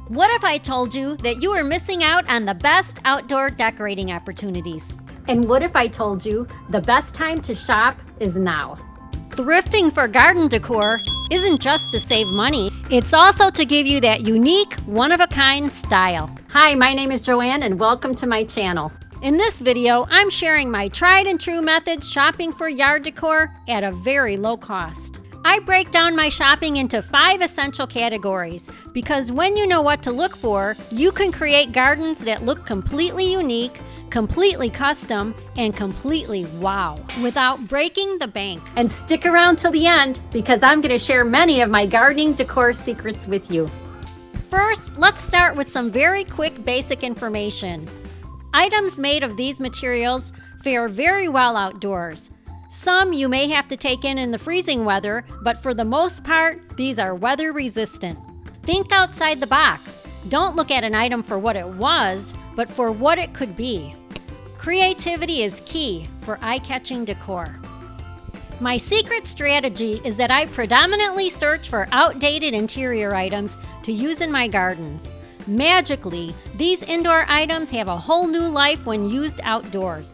What if I told you that you were missing out on the best outdoor decorating opportunities? And what if I told you the best time to shop is now? Thrifting for garden decor isn't just to save money, it's also to give you that unique, one-of-a-kind style. Hi, my name is Joanne and welcome to my channel. In this video, I'm sharing my tried and true methods shopping for yard decor at a very low cost. I break down my shopping into 5 essential categories because when you know what to look for, you can create gardens that look completely unique, completely custom, and completely wow without breaking the bank. And stick around till the end because I'm going to share many of my gardening decor secrets with you. First, let's start with some very quick basic information. Items made of these materials fare very well outdoors. Some you may have to take in the freezing weather, but for the most part, these are weather resistant. Think outside the box. Don't look at an item for what it was, but for what it could be. Creativity is key for eye-catching decor. My secret strategy is that I predominantly search for outdated interior items to use in my gardens. Magically, these indoor items have a whole new life when used outdoors.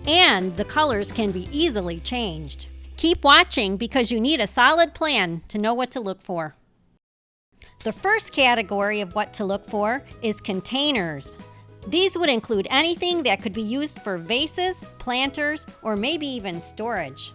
And the colors can be easily changed. Keep watching because you need a solid plan to know what to look for. The first category of what to look for is containers. These would include anything that could be used for vases, planters, or maybe even storage.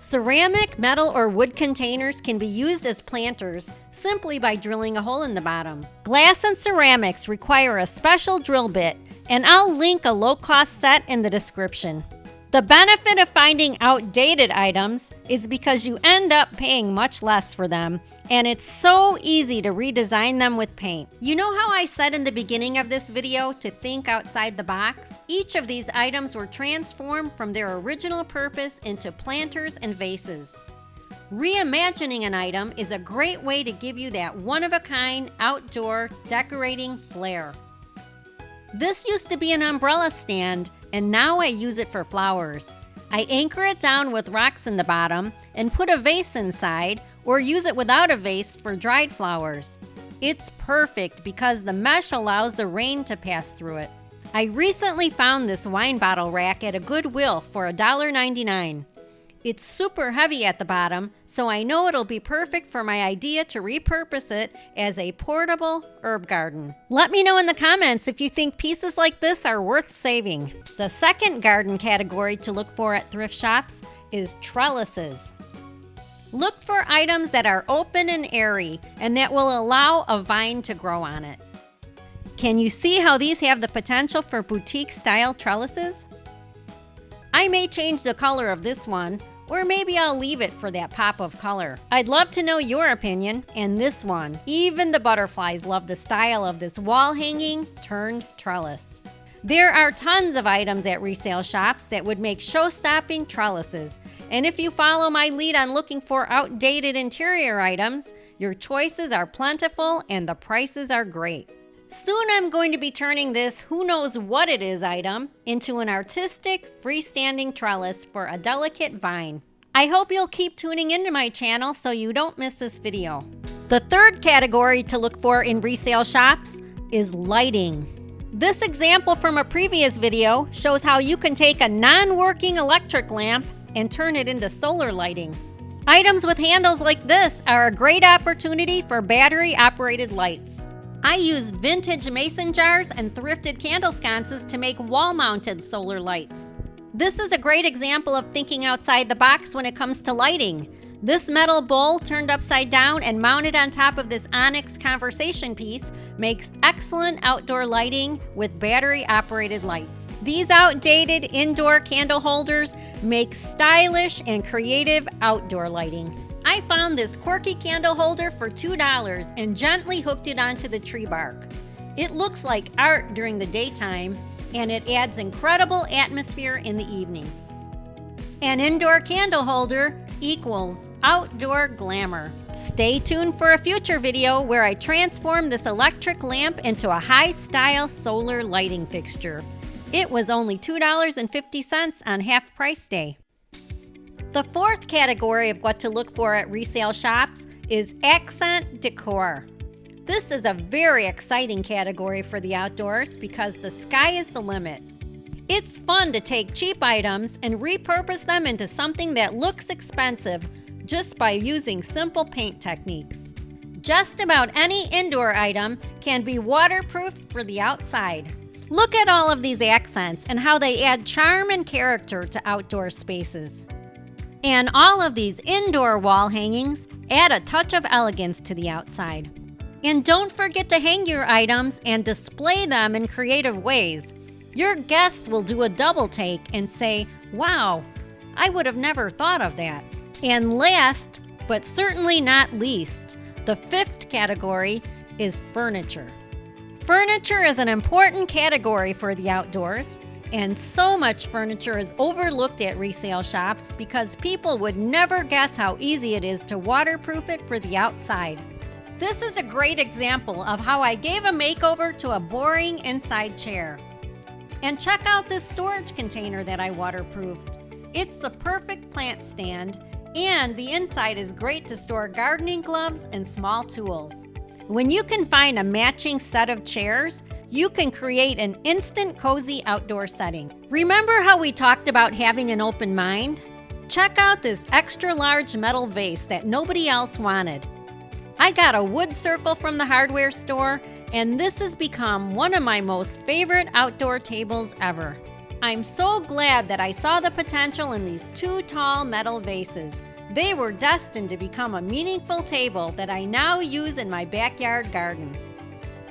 Ceramic, metal, or wood containers can be used as planters simply by drilling a hole in the bottom. Glass and ceramics require a special drill bit, and I'll link a low-cost set in the description. The benefit of finding outdated items is because you end up paying much less for them, and it's so easy to redesign them with paint. You know how I said in the beginning of this video to think outside the box? Each of these items were transformed from their original purpose into planters and vases. Reimagining an item is a great way to give you that one-of-a-kind outdoor decorating flair. This used to be an umbrella stand, and now I use it for flowers. I anchor it down with rocks in the bottom and put a vase inside, or use it without a vase for dried flowers. It's perfect because the mesh allows the rain to pass through it. I recently found this wine bottle rack at a Goodwill for $1.99. It's super heavy at the bottom, so I know it'll be perfect for my idea to repurpose it as a portable herb garden. Let me know in the comments if you think pieces like this are worth saving. The second garden category to look for at thrift shops is trellises. Look for items that are open and airy and that will allow a vine to grow on it. Can you see how these have the potential for boutique-style trellises? I may change the color of this one, or maybe I'll leave it for that pop of color. I'd love to know your opinion. And this one, even the butterflies love the style of this wall hanging turned trellis. There are tons of items at resale shops that would make show-stopping trellises. And if you follow my lead on looking for outdated interior items, your choices are plentiful and the prices are great. Soon I'm going to be turning this who knows what it is item into an artistic freestanding trellis for a delicate vine. I hope you'll keep tuning into my channel so you don't miss this video. The third category to look for in resale shops is lighting. This example from a previous video shows how you can take a non-working electric lamp and turn it into solar lighting. Items with handles like this are a great opportunity for battery-operated lights. I use vintage mason jars and thrifted candle sconces to make wall-mounted solar lights. This is a great example of thinking outside the box when it comes to lighting. This metal bowl turned upside down and mounted on top of this onyx conversation piece makes excellent outdoor lighting with battery-operated lights. These outdated indoor candle holders make stylish and creative outdoor lighting. I found this quirky candle holder for $2 and gently hooked it onto the tree bark. It looks like art during the daytime, and it adds incredible atmosphere in the evening. An indoor candle holder equals outdoor glamour. Stay tuned for a future video where I transform this electric lamp into a high-style solar lighting fixture. It was only $2.50 on half price day. The fourth category of what to look for at resale shops is accent decor. This is a very exciting category for the outdoors because the sky is the limit. It's fun to take cheap items and repurpose them into something that looks expensive just by using simple paint techniques. Just about any indoor item can be waterproofed for the outside. Look at all of these accents and how they add charm and character to outdoor spaces. And all of these indoor wall hangings add a touch of elegance to the outside. And don't forget to hang your items and display them in creative ways. Your guests will do a double take and say, "Wow, I would have never thought of that." And last, but certainly not least, the fifth category is furniture. Furniture is an important category for the outdoors, and so much furniture is overlooked at resale shops because people would never guess how easy it is to waterproof it for the outside. This is a great example of how I gave a makeover to a boring inside chair. And check out this storage container that I waterproofed. It's the perfect plant stand, and the inside is great to store gardening gloves and small tools. When you can find a matching set of chairs, you can create an instant cozy outdoor setting. Remember how we talked about having an open mind? Check out this extra large metal vase that nobody else wanted. I got a wood circle from the hardware store, and this has become one of my most favorite outdoor tables ever. I'm so glad that I saw the potential in these two tall metal vases. They were destined to become a meaningful table that I now use in my backyard garden.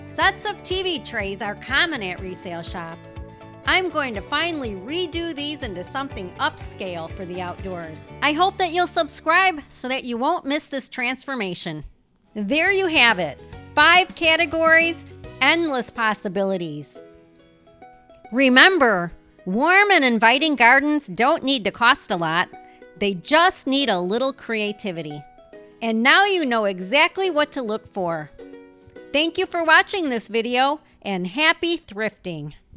Sets of TV trays are common at resale shops. I'm going to finally redo these into something upscale for the outdoors. I hope that you'll subscribe so that you won't miss this transformation. There you have it. 5 categories, endless possibilities. Remember, warm and inviting gardens don't need to cost a lot. They just need a little creativity. And now you know exactly what to look for. Thank you for watching this video, and happy thrifting!